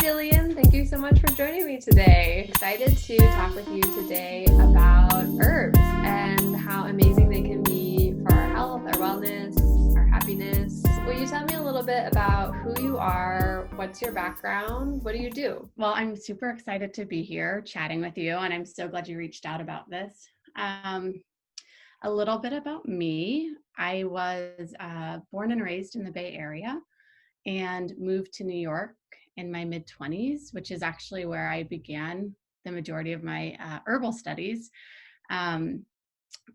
Gillian. Thank you so much for joining me today. Excited to talk with you today about herbs and how amazing they can be for our health, our wellness, our happiness. Will you tell me a little bit about who you are? What's your background? What do you do? Well, I'm super excited to be here chatting with you, and I'm so glad you reached out about this. A little bit about me. I was born and raised in the Bay Area and moved to New York in my mid-20s, which is actually where I began the majority of my herbal studies.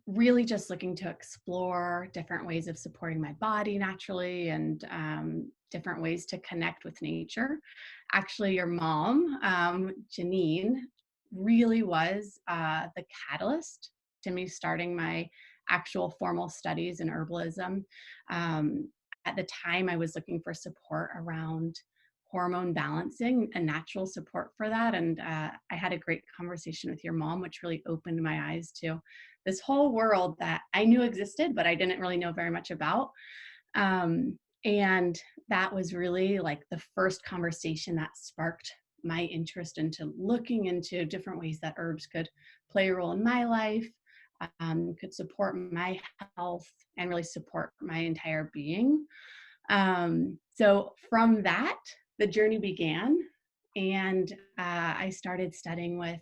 Really just looking to explore different ways of supporting my body naturally and different ways to connect with nature. Actually, your mom, Janine, really was the catalyst to me starting my actual formal studies in herbalism. At the time, I was looking for support around hormone balancing and natural support for that. And I had a great conversation with your mom, which really opened my eyes to this whole world that I knew existed, but I didn't really know very much about. And that was really like the first conversation that sparked my interest into looking into different ways that herbs could play a role in my life, could support my health, and really support my entire being. So from that, the journey began, and I started studying with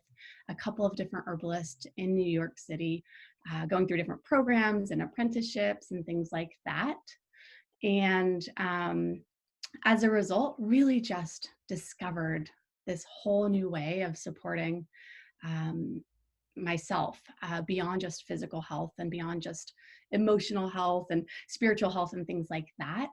a couple of different herbalists in New York City, going through different programs and apprenticeships and things like that. And as a result, really just discovered this whole new way of supporting myself beyond just physical health and beyond just emotional health and spiritual health and things like that.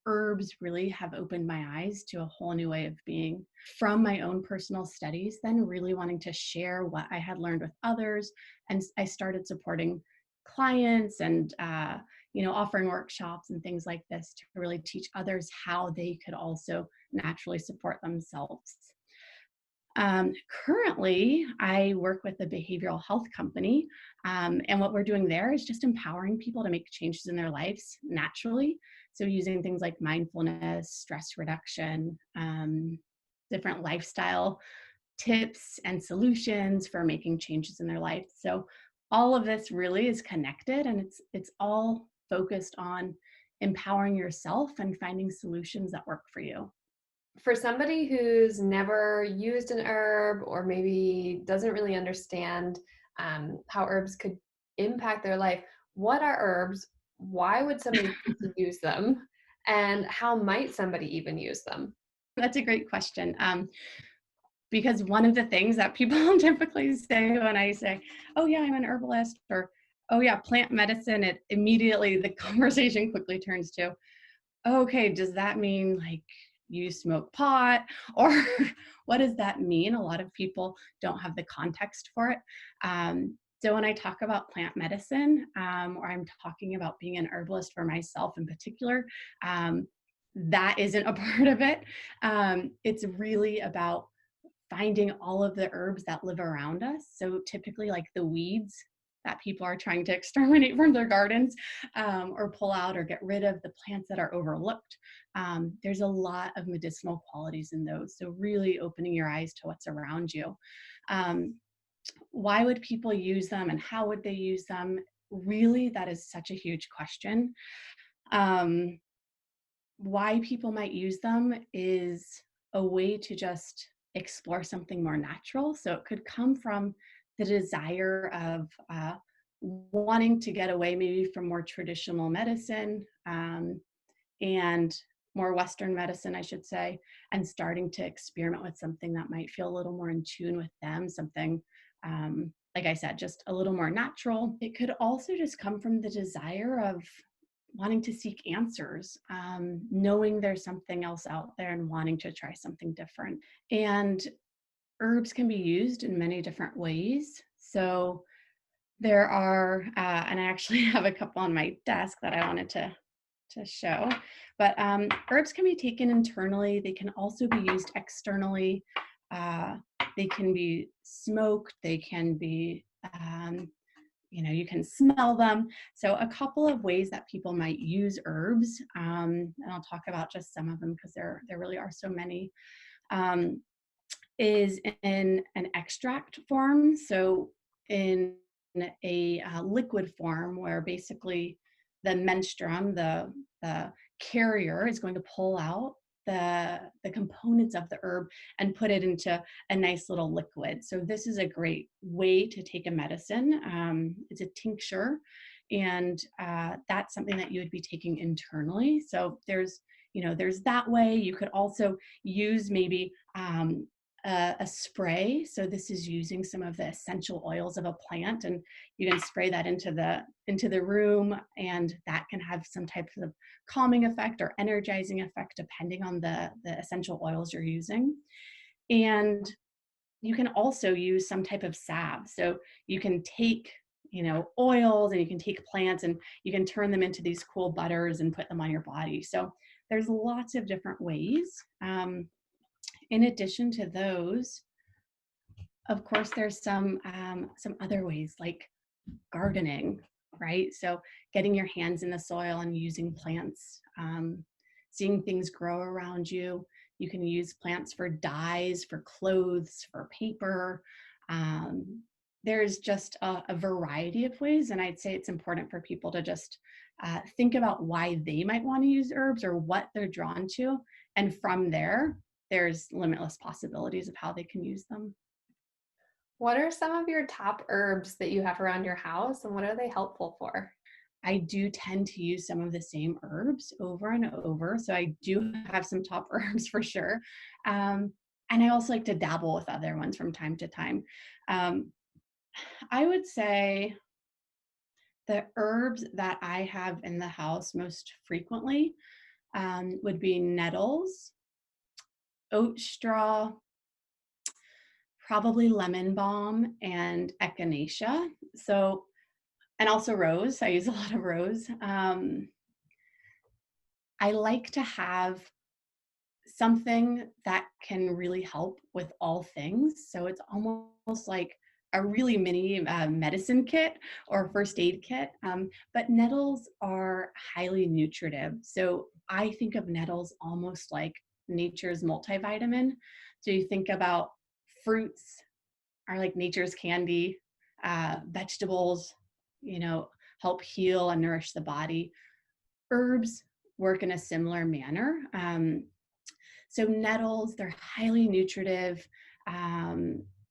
Herbs really have opened my eyes to a whole new way of being from my own personal studies, then really wanting to share what I had learned with others. And I started supporting clients and offering workshops and things like this to really teach others how they could also naturally support themselves. Currently, I work with a behavioral health company, and what we're doing there is just empowering people to make changes in their lives naturally. So using things like mindfulness, stress reduction, different lifestyle tips and solutions for making changes in their life. So all of this really is connected, and it's all focused on empowering yourself and finding solutions that work for you. For somebody who's never used an herb or maybe doesn't really understand how herbs could impact their life, what are herbs? Why would somebody use them? And how might somebody even use them? That's a great question. Because one of the things that people typically say when I say, oh yeah, I'm an herbalist, or oh yeah, plant medicine, it immediately the conversation quickly turns to, okay, does that mean like you smoke pot, or what does that mean? A lot of people don't have the context for it. So when I talk about plant medicine, or I'm talking about being an herbalist for myself in particular, that isn't a part of it. It's really about finding all of the herbs that live around us. So typically like the weeds that people are trying to exterminate from their gardens, or pull out or get rid of, the plants that are overlooked. There's a lot of medicinal qualities in those. So really opening your eyes to what's around you. Why would people use them and how would they use them? Really, that is such a huge question. Why people might use them is a way to just explore something more natural. So it could come from the desire of wanting to get away maybe from more traditional medicine, and more Western medicine, I should say, and starting to experiment with something that might feel a little more in tune with them, something, like I said, just a little more natural. It could also just come from the desire of wanting to seek answers, knowing there's something else out there and wanting to try something different. And herbs can be used in many different ways. So there are, and I actually have a couple on my desk that I wanted to show, but herbs can be taken internally. They can also be used externally. They can be smoked. They can be, you can smell them. So a couple of ways that people might use herbs, and I'll talk about just some of them because there really are so many. is in an extract form. So in a liquid form where basically the menstruum, the carrier is going to pull out the components of the herb and put it into a nice little liquid. So this is a great way to take a medicine. It's a tincture, and that's something that you would be taking internally. So there's that way. You could also use maybe a spray. So this is using some of the essential oils of a plant, and you can spray that into the room, and that can have some type of calming effect or energizing effect depending on the essential oils you're using. And you can also use some type of salve. So you can take oils, and you can take plants, and you can turn them into these cool butters and put them on your body. So there's lots of different ways. In addition to those, of course, there's some other ways like gardening, right? So getting your hands in the soil and using plants, seeing things grow around you. You can use plants for dyes, for clothes, for paper. There's just a variety of ways, and I'd say it's important for people to just think about why they might want to use herbs or what they're drawn to, and from there, there's limitless possibilities of how they can use them. What are some of your top herbs that you have around your house, and what are they helpful for? I do tend to use some of the same herbs over and over. So I do have some top herbs for sure. And I also like to dabble with other ones from time to time. Um, I would say the herbs that I have in the house most frequently would be nettles, oat straw, probably lemon balm, and echinacea. So, and also rose. I use a lot of rose. I like to have something that can really help with all things. So it's almost like a really mini medicine kit or first aid kit. But nettles are highly nutritive. So I think of nettles almost like nature's multivitamin. So you think about fruits are like nature's candy, vegetables, help heal and nourish the body. Herbs work in a similar manner. So nettles, they're highly nutritive.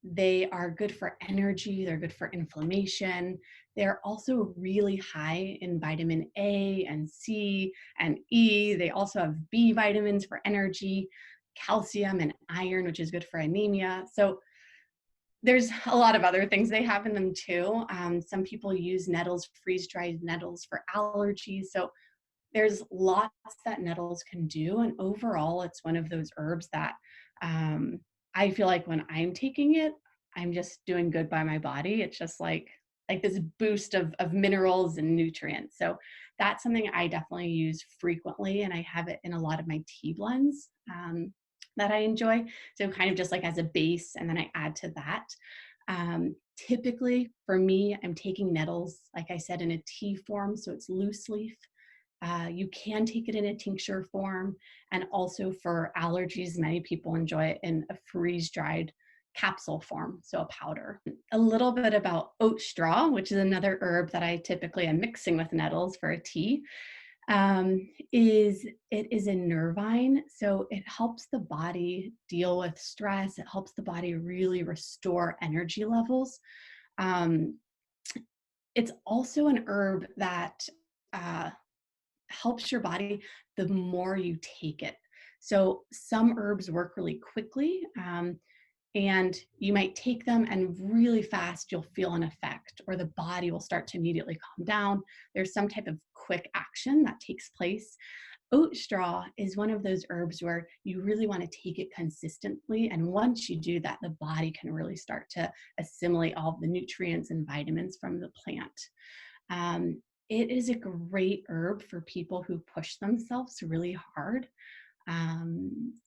They are good for energy. They're good for inflammation. They're also really high in vitamin A and C and E. They also have B vitamins for energy, calcium and iron, which is good for anemia. So there's a lot of other things they have in them too. Some people use nettles, freeze-dried nettles for allergies. So there's lots that nettles can do. And overall, it's one of those herbs that I feel like when I'm taking it, I'm just doing good by my body. It's just like this boost of minerals and nutrients. So that's something I definitely use frequently. And I have it in a lot of my tea blends that I enjoy. So kind of just like as a base, and then I add to that. Typically for me, I'm taking nettles, like I said, in a tea form. So it's loose leaf. You can take it in a tincture form, and also for allergies, many people enjoy it in a freeze-dried capsule form, so a powder. A little bit about oat straw, which is another herb that I typically am mixing with nettles for a tea, it is a nervine, so it helps the body deal with stress. It helps the body really restore energy levels. It's also an herb that helps your body the more you take it. So some herbs work really quickly, and you might take them and really fast you'll feel an effect, or the body will start to immediately calm down. There's some type of quick action that takes place. Oat straw is one of those herbs where you really want to take it consistently. And once you do that, the body can really start to assimilate all the nutrients and vitamins from the plant. It is a great herb for people who push themselves really hard,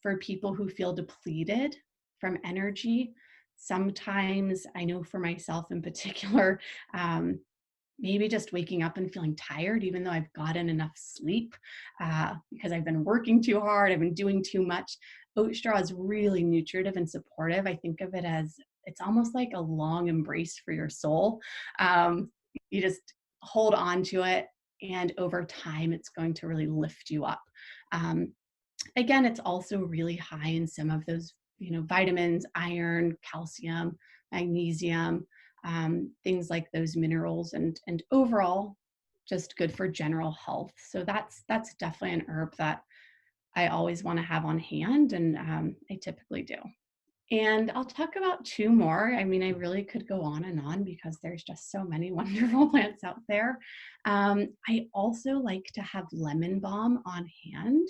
for people who feel depleted from energy. Sometimes, I know for myself in particular, maybe just waking up and feeling tired, even though I've gotten enough sleep because I've been working too hard, I've been doing too much. Oat straw is really nutritive and supportive. I think of it as it's almost like a long embrace for your soul. You just hold on to it, and over time, it's going to really lift you up. Um, Again, it's also really high in some of those, vitamins, iron, calcium, magnesium, things like those minerals, and overall, just good for general health. So that's definitely an herb that I always want to have on hand, and I typically do. And I'll talk about two more. I mean, I really could go on and on because there's just so many wonderful plants out there. I also like to have lemon balm on hand.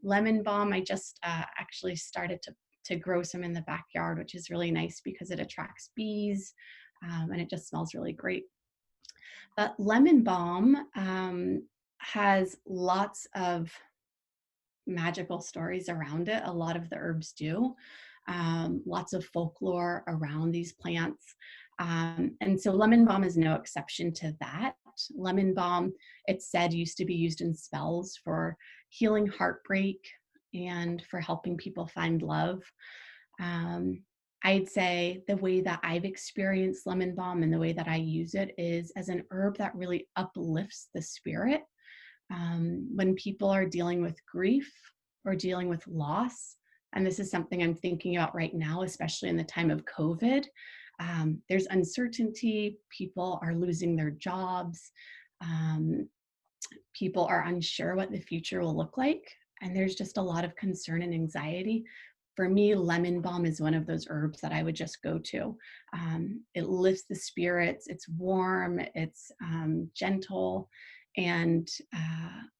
Lemon balm, I just actually started to grow some in the backyard, which is really nice because it attracts bees, and it just smells really great. But lemon balm has lots of magical stories around it. A lot of the herbs do. Lots of folklore around these plants. And so lemon balm is no exception to that. Lemon balm, it's said, used to be used in spells for healing heartbreak and for helping people find love. Um, I'd say the way that I've experienced lemon balm and the way that I use it is as an herb that really uplifts the spirit. When people are dealing with grief or dealing with loss, and this is something I'm thinking about right now, especially in the time of COVID, there's uncertainty, people are losing their jobs, um, people are unsure what the future will look like, and there's just a lot of concern and anxiety. For me, lemon balm is one of those herbs that I would just go to. It lifts the spirits, it's warm, it's gentle, and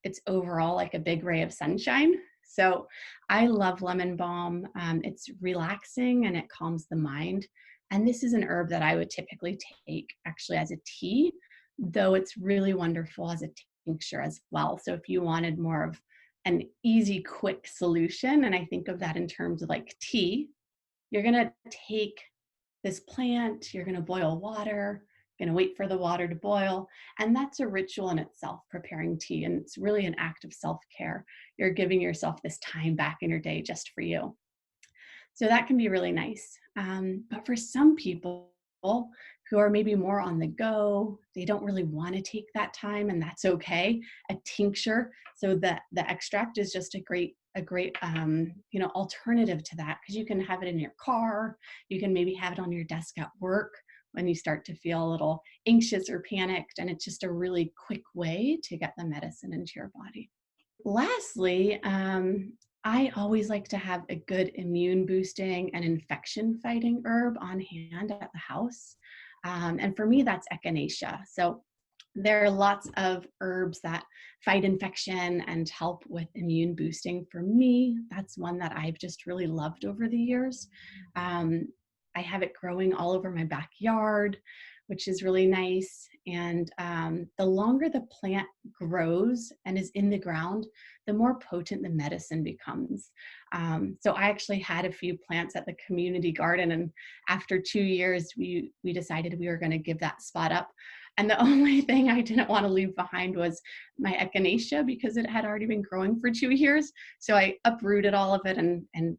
it's overall like a big ray of sunshine. So I love lemon balm. It's relaxing and it calms the mind. And this is an herb that I would typically take actually as a tea, though it's really wonderful as a tincture as well. So if you wanted more of an easy, quick solution, and I think of that in terms of like tea, you're gonna take this plant, you're gonna boil water, gonna wait for the water to boil, and that's a ritual in itself, preparing tea, and it's really an act of self-care. You're giving yourself this time back in your day just for you. So that can be really nice. But for some people who are maybe more on the go, they don't really want to take that time, and that's okay. A tincture, so that the extract is just a great alternative to that, because you can have it in your car, you can maybe have it on your desk at work when you start to feel a little anxious or panicked, and it's just a really quick way to get the medicine into your body. Lastly, I always like to have a good immune boosting and infection fighting herb on hand at the house. And for me, that's echinacea. So there are lots of herbs that fight infection and help with immune boosting. For me, that's one that I've just really loved over the years. Um, I have it growing all over my backyard, which is really nice. And the longer the plant grows and is in the ground, the more potent the medicine becomes. So I actually had a few plants at the community garden, and after 2 years, we decided we were going to give that spot up. And the only thing I didn't want to leave behind was my echinacea, because it had already been growing for 2 years. So I uprooted all of it and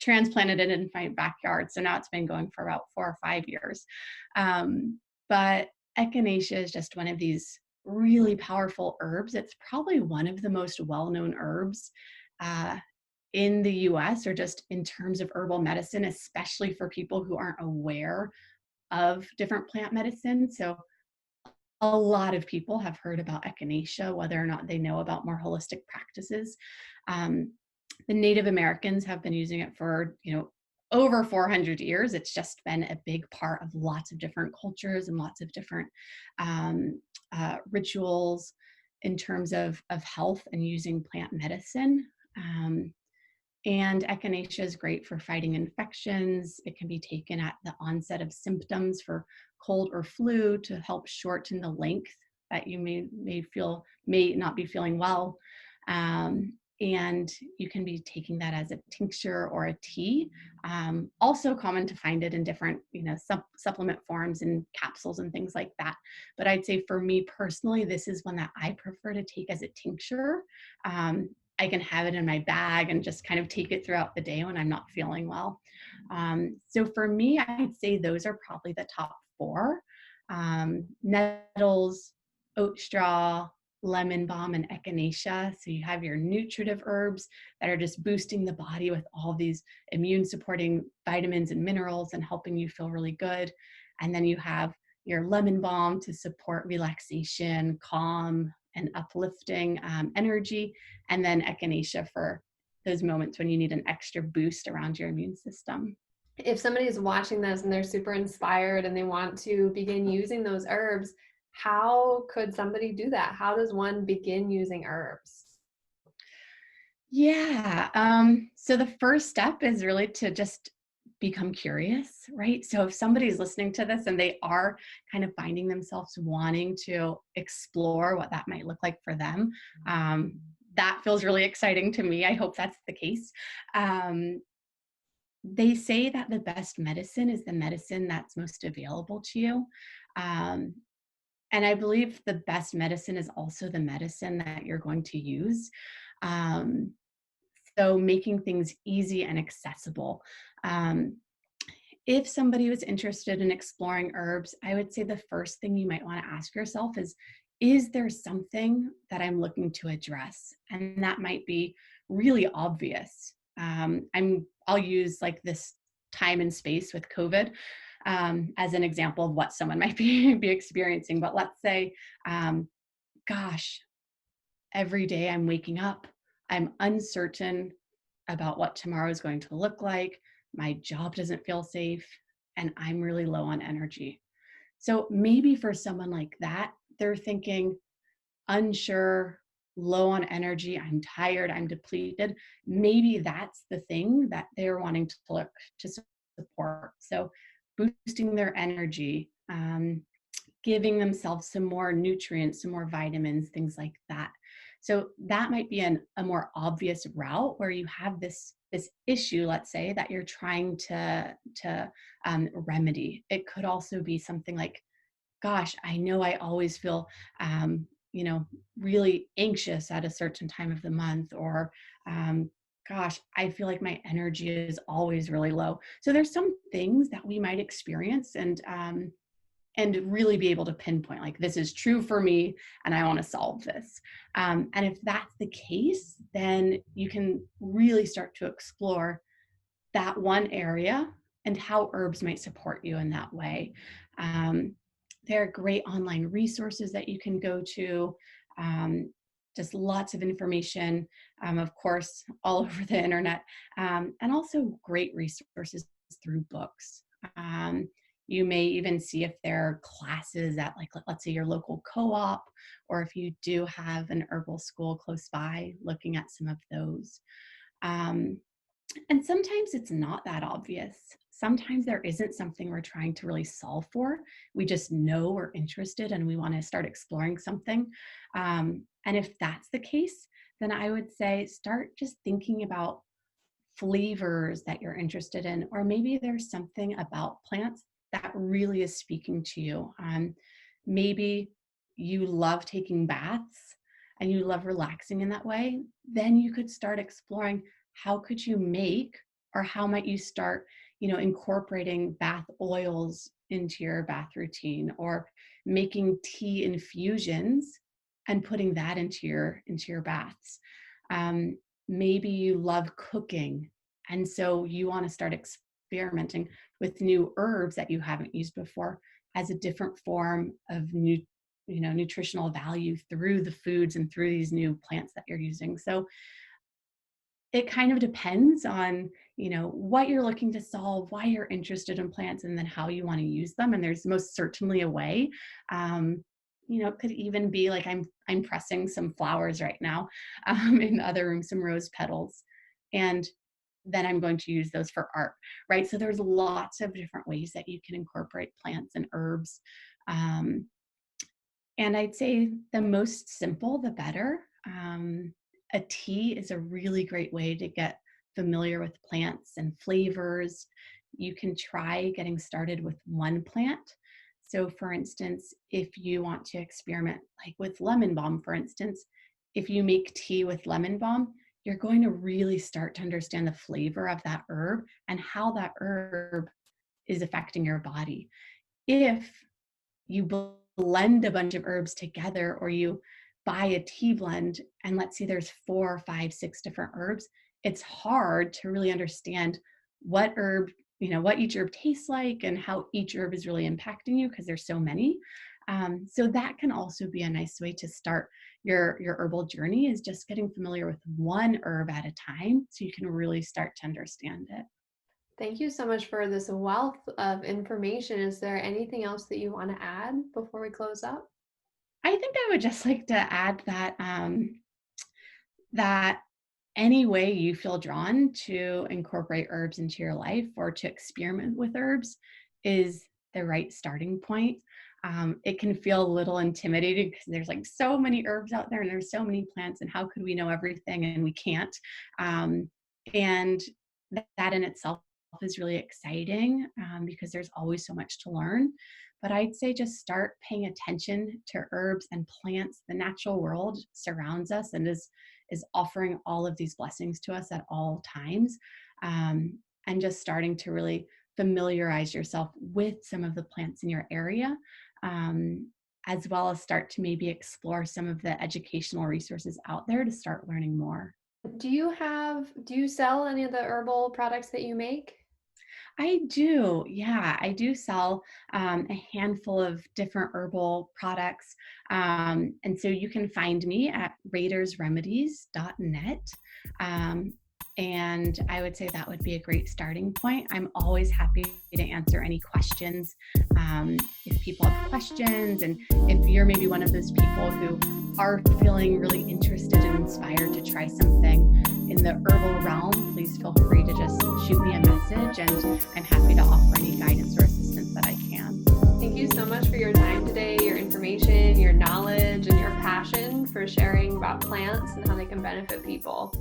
transplanted it in my backyard. So now it's been going for about 4 or 5 years. But echinacea is just one of these really powerful herbs. It's probably one of the most well-known herbs in the US, or just in terms of herbal medicine, especially for people who aren't aware of different plant medicine. So a lot of people have heard about echinacea, whether or not they know about more holistic practices. Um, the Native Americans have been using it for, over 400 years. It's just been a big part of lots of different cultures and lots of different rituals in terms of health and using plant medicine. And echinacea is great for fighting infections. It can be taken at the onset of symptoms for cold or flu to help shorten the length that you may not be feeling well. and you can be taking that as a tincture or a tea. Also common to find it in different, supplement forms and capsules and things like that. But I'd say for me personally, this is one that I prefer to take as a tincture. I can have it in my bag and just kind of take it throughout the day when I'm not feeling well. So for me, I'd say those are probably the top four. Nettles, oat straw, lemon balm, and echinacea. So you have your nutritive herbs that are just boosting the body with all these immune supporting vitamins and minerals and helping you feel really good. And then you have your lemon balm to support relaxation, calm, and uplifting energy. And then echinacea for those moments when you need an extra boost around your immune system. If somebody is watching this and they're super inspired and they want to begin using those herbs, how could somebody do that? How does one begin using herbs? Yeah. So the first step is really to just become curious, right? So if somebody's listening to this and they are kind of finding themselves wanting to explore what that might look like for them, that feels really exciting to me. I hope that's the case. They say that the best medicine is the medicine that's most available to you. Um, and I believe the best medicine is also the medicine that you're going to use. Um, so making things easy and accessible. Um, if somebody was interested in exploring herbs, I would say the first thing you might want to ask yourself is there something that I'm looking to address? And that might be really obvious. I'll use like this time and space with COVID as an example of what someone might be experiencing. But let's say, gosh, every day I'm waking up, I'm uncertain about what tomorrow is going to look like. My job doesn't feel safe, and I'm really low on energy. So maybe for someone like that, they're thinking, unsure, low on energy, I'm tired, I'm depleted. Maybe that's the thing that they're wanting to look to support. So boosting their energy, giving themselves some more nutrients, some more vitamins, things like that. So that might be a more obvious route where you have this issue, let's say, that you're trying to remedy. It could also be something like, gosh, I know I always feel, really anxious at a certain time of the month, or gosh, I feel like my energy is always really low. So there's some things that we might experience and really be able to pinpoint, like, this is true for me and I want to solve this. And if that's the case, then you can really start to explore that one area and how herbs might support you in that way. Um, there are great online resources that you can go to, just lots of information, of course, all over the internet, and also great resources through books. You may even see if there are classes at, like, let's say your local co-op, or if you do have an herbal school close by, looking at some of those. Um, and sometimes it's not that obvious. Sometimes there isn't something we're trying to really solve for. We just know we're interested and we want to start exploring something. And if that's the case, then I would say start just thinking about flavors that you're interested in, or maybe there's something about plants that really is speaking to you. Maybe you love taking baths and you love relaxing in that way. Then you could start exploring, how could you make, or how might you start, incorporating bath oils into your bath routine, or making tea infusions and putting that into your baths. Um, Maybe you love cooking, and so you want to start experimenting with new herbs that you haven't used before as a different form of nutritional value through the foods and through these new plants that you're using. So it kind of depends on, what you're looking to solve, why you're interested in plants, and then how you want to use them. And there's most certainly a way. It could even be like, I'm pressing some flowers right now, in the other room, some rose petals, and then I'm going to use those for art, right? So there's lots of different ways that you can incorporate plants and herbs. And I'd say the most simple, the better. a tea is a really great way to get familiar with plants and flavors. You can try getting started with one plant. So for instance, if you want to experiment like with lemon balm, for instance, if you make tea with lemon balm, you're going to really start to understand the flavor of that herb and how that herb is affecting your body. If you blend a bunch of herbs together, or you buy a tea blend and let's say there's 4, 5, 6 different herbs, it's hard to really understand what herb, what each herb tastes like and how each herb is really impacting you because there's so many. So that can also be a nice way to start your herbal journey, is just getting familiar with one herb at a time so you can really start to understand it. Thank you so much for this wealth of information. Is there anything else that you want to add before we close up? I think I would just like to add that that any way you feel drawn to incorporate herbs into your life or to experiment with herbs is the right starting point. It can feel a little intimidating because there's like so many herbs out there and there's so many plants, and how could we know everything? And we can't. And that in itself is really exciting because there's always so much to learn. But I'd say just start paying attention to herbs and plants. The natural world surrounds us and is offering all of these blessings to us at all times. And just starting to really familiarize yourself with some of the plants in your area, as well as start to maybe explore some of the educational resources out there to start learning more. Do you sell any of the herbal products that you make? I do. Yeah, I do sell a handful of different herbal products. And so you can find me at radersremedies.net. Um, and I would say that would be a great starting point. I'm always happy to answer any questions. If people have questions, and if you're maybe one of those people who are feeling really interested and inspired to try something in the herbal realm, please feel free to just shoot me a message, and I'm happy to offer any guidance or assistance that I can. Thank you so much for your time today, your information, your knowledge, and your passion for sharing about plants and how they can benefit people.